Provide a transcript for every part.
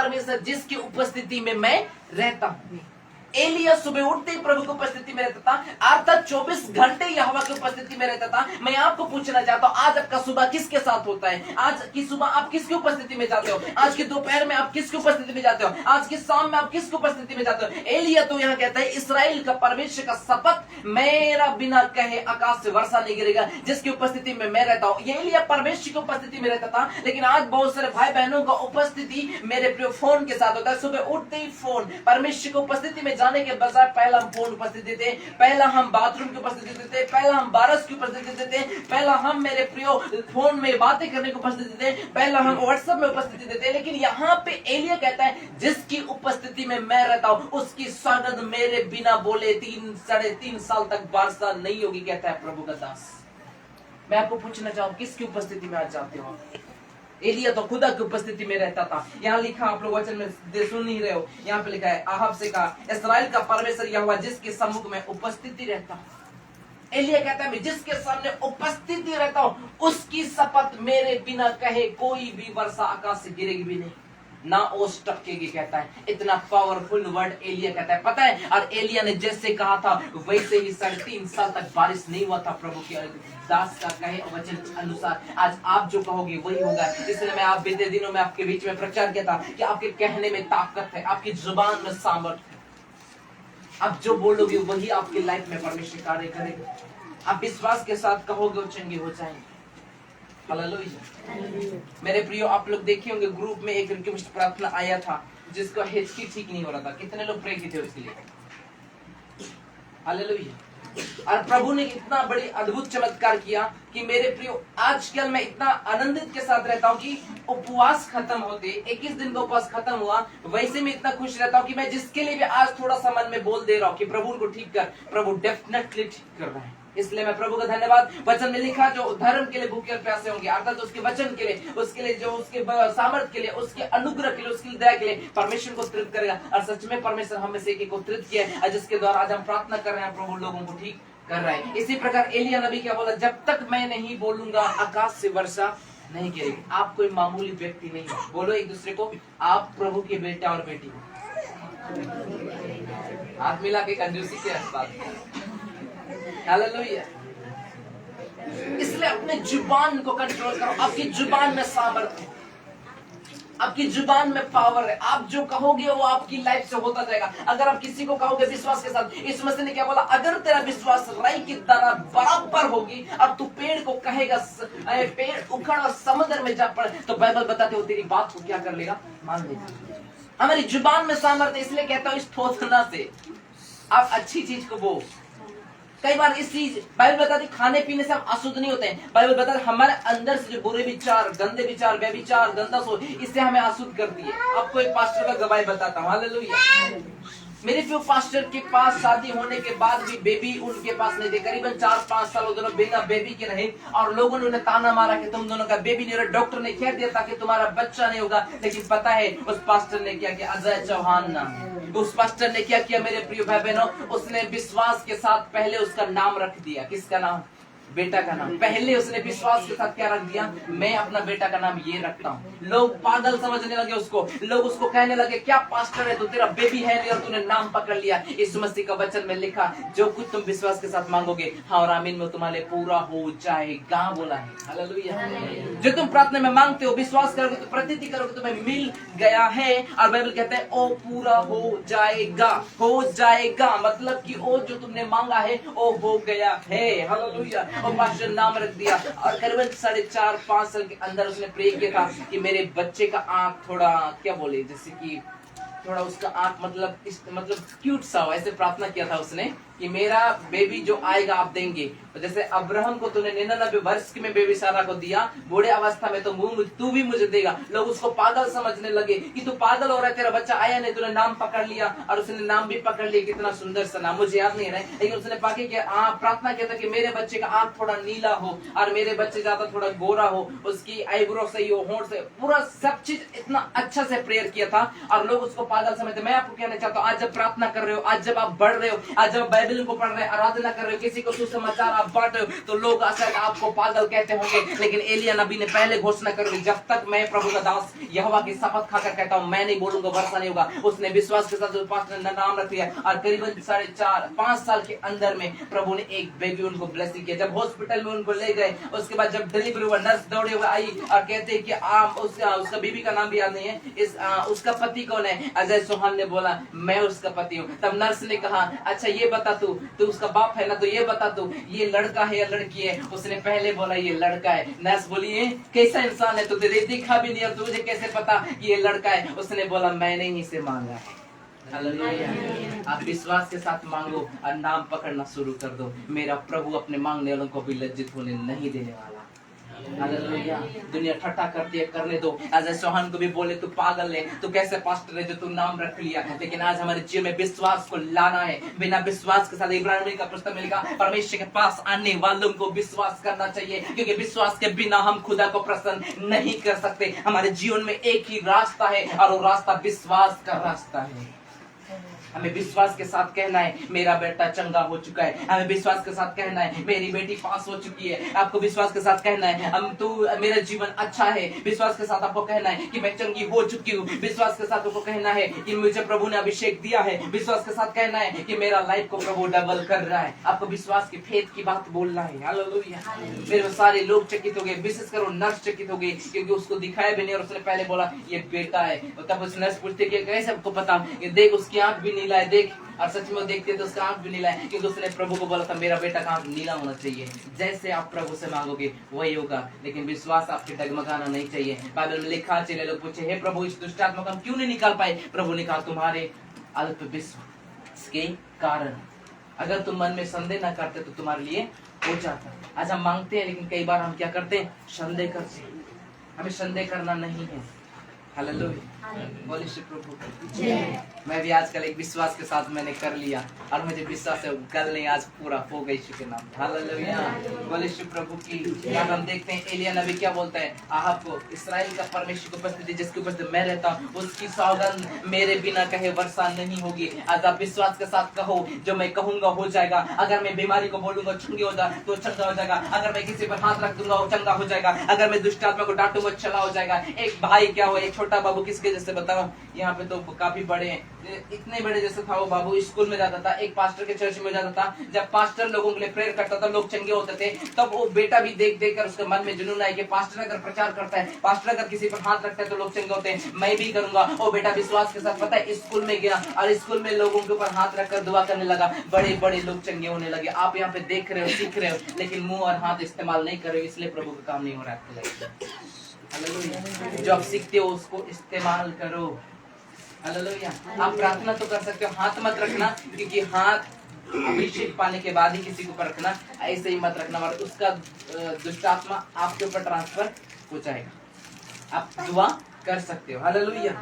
परमेश्वर जिसकी उपस्थिति में मैं रहता हूँ। एलिया सुबह उठते ही प्रभु की उपस्थिति में रहता था, अर्थात 24 घंटे यहोवा की उपस्थिति में रहता था। मैं आपको पूछना चाहता हूं, आज आपका सुबह किसके साथ होता है? आज की सुबह आप किसकी उपस्थिति में जाते हो? आज के दोपहर में आप किसकी उपस्थिति में जाते हो? आज की शाम में आप किसकी उपस्थिति में जाते हो? एलिया तो यहाँ कहता है, इसराइल का परमेश्वर का शपथ, मेरा बिना कहे आकाश से वर्षा नहीं गिरेगा, जिसकी उपस्थिति में मैं रहता हूँ। ये एलिया परमेश्वर की उपस्थिति में रहता था, लेकिन आज बहुत सारे भाई बहनों का उपस्थिति मेरे प्रिय फोन के साथ होता है। सुबह उठते ही फोन, परमेश्वर की उपस्थिति में जाने के बजाय पहला हम फोन उपस्थिति देते, पहला हम बाथरूम की उपस्थिति देते, पहला हम बारस की उपस्थिति देते, पहला हम मेरे प्रियो फोन में बातें करने की उपस्थिति देते, पहला हम व्हाट्सएप में उपस्थिति देते। लेकिन यहाँ पे एलिया कहता है, जिसकी उपस्थिति में मैं रहता हूँ उसकी स्वागत मेरे बिना बोले 3-3.5 साल तक वर्षा नहीं होगी, कहता है प्रभु का दास। मैं आपको पूछना चाहूँ, किसकी उपस्थिति में आज जाते हो? एलिया तो खुदा की उपस्थिति में रहता था। यहाँ लिखा, आप लोग वचन में सुन नहीं रहे हो, यहाँ पे लिखा है, आहाब से कहा, इस्राएल का परमेश्वर यहोवा जिसके सम्मुख में उपस्थिति रहता हूँ। एलिया कहता है, मैं जिसके सामने उपस्थिति रहता हूँ उसकी शपथ, मेरे बिना कहे कोई भी वर्षा आकाश से गिरेगी भी नहीं, ना ओस टपकेगी, कहता है। इतना पावरफुल वर्ड एलिया कहता है, पता है। और एलिया ने जैसे कहा था वैसे ही 3.5 साल तक बारिश नहीं हुआ था प्रभु के दास का कहे वचन अनुसार। आज आप जो कहोगे वही होगा। इसलिए मैं आप बीते दिनों में आपके बीच में प्रचार किया था कि आपके कहने में ताकत है, आपकी जुबान में सामर्थ्य है। आप जो बोलोगे वही आपकी लाइफ में परमेश्वर कार्य करेगा। आप विश्वास के साथ कहोगे और चंगे हो जाएंगे। हालेलुया। मेरे प्रियो, आप लोग देखे होंगे ग्रुप में एक रिक्वेस्ट प्रार्थना आया था जिसका हिचकी ठीक नहीं हो रहा था। कितने लोग प्रे किए थे उसके लिए? हालेलुया। और प्रभु ने इतना बड़ी अद्भुत चमत्कार किया कि मेरे प्रियो, आजकल मैं इतना आनंदित के साथ रहता हूँ कि उपवास खत्म होते 21 दिन का उपवास खत्म हुआ, वैसे मैं इतना खुश रहता हूँ कि मैं जिसके लिए भी आज थोड़ा सा मन में बोल दे रहा हूँ कि प्रभु उनको ठीक कर, प्रभु डेफिनेटली ठीक कर रहा है। इसलिए मैं प्रभु का धन्यवाद। वचन में लिखा, जो धर्म के लिए भूखे और प्यासे होंगे, अर्थात उसके वचन के लिए, उसके लिए जो उसके सामर्थ्य के लिए, उसके अनुग्रह के लिए, उसकी दया के लिए परमेश्वर को तृप्त करेगा। और सच में परमेश्वर हमें से एक को तृप्त किया है, जिसके द्वारा आज हम प्रार्थना कर रहे हैं, प्रभु लोगों को ठीक कर रहा है। इसी प्रकार एलिया नबी क्या बोला, जब तक मैं नहीं बोलूंगा आकाश से वर्षा नहीं गिरेगी। आप कोई मामूली व्यक्ति नहीं है। बोलो एक दूसरे को, आप प्रभु के बेटा और बेटी हो। हाथ मिला के कंजूसी के बात। हालेलुया। इसलिए अपने जुबान को कंट्रोल करो। आपकी जुबान में सामर्थ्य है, आपकी जुबान में पावर है। आप जो कहोगे वो आपकी लाइफ से होता जाएगा। अगर आप किसी को कहोगे विश्वास के साथ, इस मसीह ने क्या बोला, अगर तेरा विश्वास राई की तरह बराबर होगी और तू पेड़ को कहेगा पेड़ उखड़ और समुद्र में जा पड़े, तो बाइबल बताते हो तेरी बात को क्या कर लेगा, मान लेगा। हमारी जुबान में सामर्थ्य, इसलिए कहता हूँ इस थोथना से आप अच्छी चीज को वो। कई बार इस चीज बाइबल बताती, खाने पीने से हम अशुद्ध नहीं होते हैं। बाइबल बताती हमारे अंदर से जो बुरे विचार, गंदे विचार, व्यभिचार, गंदा सोच, इससे हमें अशुद्ध करती है। आपको एक पास्टर का गवाही बताता हूँ। हालेलुया। मेरे प्रिय पास्टर के पास शादी होने के बाद भी बेबी उनके पास नहीं थे। करीबन 4-5 साल दोनों बिना बेबी के रहे और लोगों ने उन्हें ताना मारा कि तुम दोनों का बेबी नहीं हो रहा। डॉक्टर ने कह दिया ताकि तुम्हारा बच्चा नहीं होगा। लेकिन पता है उस पास्टर ने क्या किया? अजय चौहान नाम है। उस पास्टर ने क्या किया मेरे प्रिय भाई बहनों? उसने विश्वास के साथ पहले उसका नाम रख दिया। किसका नाम? बेटा का नाम। पहले उसने विश्वास के साथ क्या रख दिया? मैं अपना बेटा का नाम ये रखता हूँ। लोग पागल समझने लगे उसको। लोग उसको कहने लगे क्या पास्टर है, तो तेरा बेबी है नहीं और तूने नाम पकड़ लिया। इस मसीह का वचन में लिखा, जो कुछ तुम विश्वास के साथ मांगोगे हाँ और आमीन में तुम्हारे पूरा हो जाएगा, बोला है। हालेलुया। जो तुम प्रार्थना में मांगते हो, विश्वास करोगे तो प्रतीति करोगे तुम्हें मिल गया है। और बाइबल कहते हैं ओ पूरा हो जाएगा। हो जाएगा मतलब कि वो जो तुमने मांगा है वो हो गया है। हालेलुया। और पास्टर नाम रख दिया और करीबन 4.5-5 साल के अंदर उसने प्रे किया था कि मेरे बच्चे का आंख थोड़ा क्या बोले, जैसे कि थोड़ा उसका आंख मतलब क्यूट सा हो, ऐसे प्रार्थना किया था उसने कि मेरा बेबी जो आएगा आप देंगे। तो जैसे अब्राहम को तूने 99 वर्ष में बेबी सारा को दिया, बूढ़े अवस्था में तो तू भी मुझे देगा। लोग उसको पागल समझने लगे कि तू पागल हो रहा है, तेरा बच्चा आया नहीं, तूने नाम पकड़ लिया। और उसने नाम भी पकड़ लिया, कितना सुंदर सा नाम, मुझे याद नहीं है, लेकिन उसने पाके प्रार्थना किया था कि मेरे बच्चे का आंख थोड़ा नीला हो और मेरे बच्चे ज्यादा थोड़ा गोरा हो, उसकी आईब्रो सही हो, होंठ से, पूरा सब चीज इतना अच्छा से प्रेयर किया था। और लोग उसको पागल समझते। मैं आपको कहना चाहता हूँ, आज जब प्रार्थना कर रहे हो, आज जब आप बढ़ रहे हो, आज जब बाइबल को पढ़ रहे हो, आराधना कर रहे हो, किसी को सुसमाचार आप बांट रहे हो, तो लोग असल आपको पागल कहते होंगे। लेकिन एलिया नबी ने पहले घोषणा कर दी, जब तक मैं प्रभु का दास यहोवा की शपथ खाकर कहता हूँ, मैं नहीं बोलूंगा वर्षा नहीं होगा। उसने विश्वास के साथ पास्टर ने नाम रख लिया और करीबन 4.5-5 साल के अंदर में प्रभु ने एक बेबी उनको ब्लेसिंग किया। जब हॉस्पिटल में उनको ले गए, उसके बाद जब डिलीवरी हुआ, नर्स दौड़े हुए आई और कहते हैं कि उसका बीबी का नाम भी याद नहीं है, उसका पति कौन है? अजय चौहान ने बोला, मैं उसका पति हूँ। तब नर्स ने कहा, अच्छा ये बता, तू उसका बाप है ना, तो ये बता तू ये लड़का है या लड़की है? उसने पहले बोला ये लड़का है। नर्स बोली, ये कैसा इंसान है, तू देखा भी नहीं और तुझे कैसे पता ये लड़का है? उसने बोला, मैंने ही से मांगा है। हालेलुया। आप विश्वास के साथ मांगो और नाम पकड़ना शुरू कर दो। मेरा प्रभु अपने मांगने वालों को भी लज्जित होने नहीं देने वाला। हालेलुया। दुनिया ठट्ठा करती है, करने दो। अजय चौहान को भी बोले तू पागल है, तू कैसे पास्टर है जो तू नाम रख लिया। लेकिन आज हमारे जीवन में विश्वास को लाना है। बिना विश्वास के साथ इब्रानियों का पुस्तक में लिखा, परमेश्वर के पास आने वालों को विश्वास करना चाहिए, क्योंकि विश्वास के बिना हम खुदा को प्रसन्न नहीं कर सकते। हमारे जीवन में एक ही रास्ता है और वो रास्ता विश्वास का रास्ता है। हमें विश्वास के साथ कहना है, मेरा बेटा चंगा हो चुका है। हमें विश्वास के साथ कहना है, मेरी बेटी पास हो चुकी है। आपको विश्वास के साथ कहना है, मेरा जीवन अच्छा है। विश्वास के साथ आपको कहना है कि मैं चंगी हो चुकी हूँ। विश्वास के साथ आपको कहना है कि मुझे प्रभु ने अभिषेक दिया है। विश्वास के साथ कहना है कि मेरा लाइफ को प्रभु डबल कर रहा है। आपको विश्वास की फेथ की बात बोलना है। हालेलुया। मेरे सारे लोग चकित हो गए, विशेष कर नर्स चकित हो गई, क्योंकि उसको दिखाया भी नहीं और उसने पहले बोला ये बेटा है। तब उस नर्स पूछते कि कैसे आपको पता? देख उसकी आंख भी नीला है, देख। और सच में देखते तो उसका आंख भी नीला है, क्योंकि उसने प्रभु को बोला था मेरा बेटा का आंख नीला होना चाहिए। जैसे आप प्रभु से मांगोगे वही होगा, लेकिन विश्वास आपके डगमगाना नहीं चाहिए। बाइबल में लिखा, चले लोग पूछे, हे प्रभु इस दुष्ट आत्मा को हम क्यों नहीं निकाल पाए? प्रभु ने कहा, तुम्हारे अल्प विश्वास के कारण। अगर तुम मन में संदेह न करते तो तुम्हारे लिए हो जाता। आज हम मांगते हैं, लेकिन कई बार हम क्या करते हैं? संदेह करते हैं। हमें संदेह करना नहीं है। हालेलुया। बोलिए श्री प्रभु। मैं भी आजकल एक विश्वास के साथ मैंने कर लिया और मुझे विश्वास है कल नहीं आज पूरा हो गई के नाम। हालेलुया। बोलिए श्री प्रभु की। यहाँ हम देखते हैं एलिया नबी क्या बोलता है आहब को, इस्राएल का परमेश्वर की उपस्थिति जिसकी उपस्थिति मैं रहता हूँ उसकी सौगंध मेरे बिना कहे वर्षा नहीं होगी। आज आप विश्वास के साथ कहो, जो मैं कहूंगा हो जाएगा। अगर मैं बीमारी को बोलूंगा चंगी हो जाए तो चंगा हो जाएगा। अगर मैं किसी पर हाथ रख दूंगा वो चंगा हो जाएगा। अगर मैं दुष्ट आत्मा को डांटूंगा चला हो जाएगा। एक भाई क्या हो, एक छोटा बाबू किसके जैसे बताओ, यहाँ पे तो काफी बड़े हैं, इतने बड़े जैसे था वो बाबू, स्कूल में जाता था, एक पास्टर के चर्च में जाता था। जब पास्टर लोगों के लिए प्रेयर करता था, लोग चंगे होते थे, तब वो बेटा भी देख देख कर उसके मन में जुनून आया कि पास्टर अगर प्रचार करता है, पास्टर अगर किसी पर हाथ रखता है तो लोग चंगे होते हैं, मैं भी करूंगा। वो बेटा विश्वास के साथ पता है स्कूल में गया और स्कूल में लोगों के ऊपर हाथ रखकर दुआ करने लगा। बड़े बड़े लोग चंगे होने लगे। आप यहाँ पे देख रहे हो, सीख रहे हो, लेकिन मुंह और हाथ इस्तेमाल नहीं कर रहे हो, इसलिए प्रभु का काम नहीं हो रहा है। जो आप सीखते हो उसको इस्तेमाल करो। हालेलुया। आप प्रार्थना तो कर सकते हो, हाथ मत रखना, क्योंकि हाथ अभिषेक पाने के बाद ही किसी को रखना, ऐसे ही मत रखना, और उसका दुष्ट आत्मा आपके ऊपर ट्रांसफर हो जाएगा। आप दुआ कर सकते हो। हालेलुया।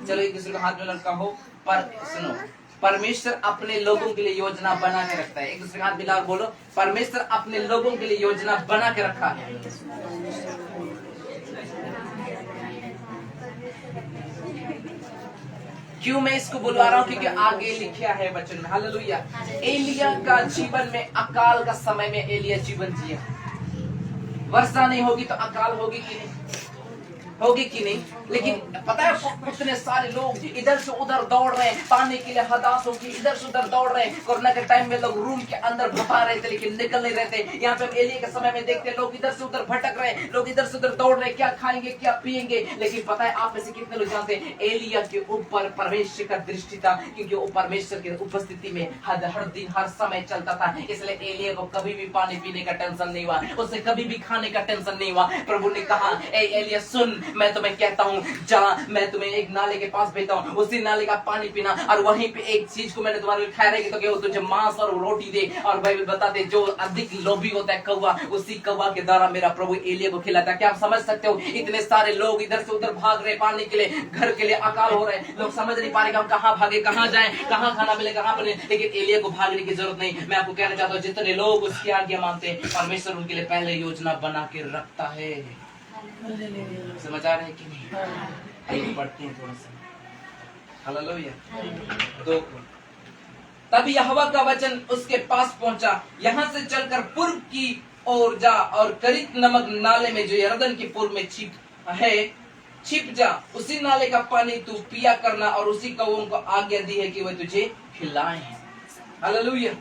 चलो एक दूसरे को हाथ में लटका हो। पर सुनो, परमेश्वर अपने लोगों के लिए योजना बना के रखता है। एक दूसरे का हाथ मिला और बोलो, परमेश्वर अपने लोगों के लिए योजना बना के रखा है। क्यों मैं इसको बुलवा रहा हूँ? क्योंकि आगे लिखा है वचन में। हालेलुया। एलिया का जीवन में अकाल का समय में एलिया जीवन जिया। वर्षा नहीं होगी तो अकाल होगी कि नहीं? होगी कि नहीं? लेकिन पता है कितने सारे लोग इधर से उधर दौड़ रहे हैं, पाने के लिए हताश होगी, इधर से उधर दौड़ रहे हैं। कोरोना के टाइम में लोग रूम के अंदर भपा रहे थे लेकिन निकल नहीं रहे थे। यहाँ पे हम एलिया के समय में देखते हैं लोग इधर से उधर भटक रहे हैं, लोग इधर से उधर दौड़ रहे हैं, क्या खाएंगे क्या पिएंगे। लेकिन पता है आप में से कितने लोग जानते हैं एलिया के ऊपर परमेश्वर का दृष्टि था, क्योंकि वो परमेश्वर की उपस्थिति में हर दिन हर समय चलता था। इसलिए एलिया को कभी भी पानी पीने का टेंशन नहीं हुआ, उसे कभी भी खाने का टेंशन नहीं हुआ। प्रभु ने कहा, ए एलिया सुन, मैं तुम्हें कहता हूँ जा, मैं तुम्हें एक नाले के पास भेजता हूँ, उसी नाले का पानी पीना, और वहीं पे एक चीज को मैंने तुम्हारे लिए ठहरेगी तो क्या तुझे मांस और रोटी दे। और बाइबल बताते जो अधिक लोभी होता है कौवा, उसी कौवा के द्वारा मेरा प्रभु एलिया को खिलाता है। क्या आप समझ सकते हो? इतने सारे लोग इधर से उधर भाग रहे पानी के लिए, घर के लिए अकाल हो रहे हैं, लोग समझ नहीं पा रहे हम कहाँ भागे, कहाँ जाए, कहाँ खाना मिले, कहाँ बने। लेकिन एलिया को भागने की जरूरत नहीं। मैं आपको कहना चाहता हूँ जितने लोग उसकी आज्ञा मानते हैं परमेश्वर उनके लिए पहले योजना बना के रखता है। समझ आ रहे हैं कि नहीं? आइए पढ़ते हैं थोड़ा सा। हालेलुया। 2 को तब यहोवा का वचन उसके पास पहुंचा, यहाँ से चलकर पूर्व की ओर जा और करीत नमक नाले में जो यरदन के पूर्व में छिप जा, उसी नाले का पानी तू पिया करना और उसी कौओं को आज्ञा दी है कि वह तुझे खिलाएं। हालेलुया।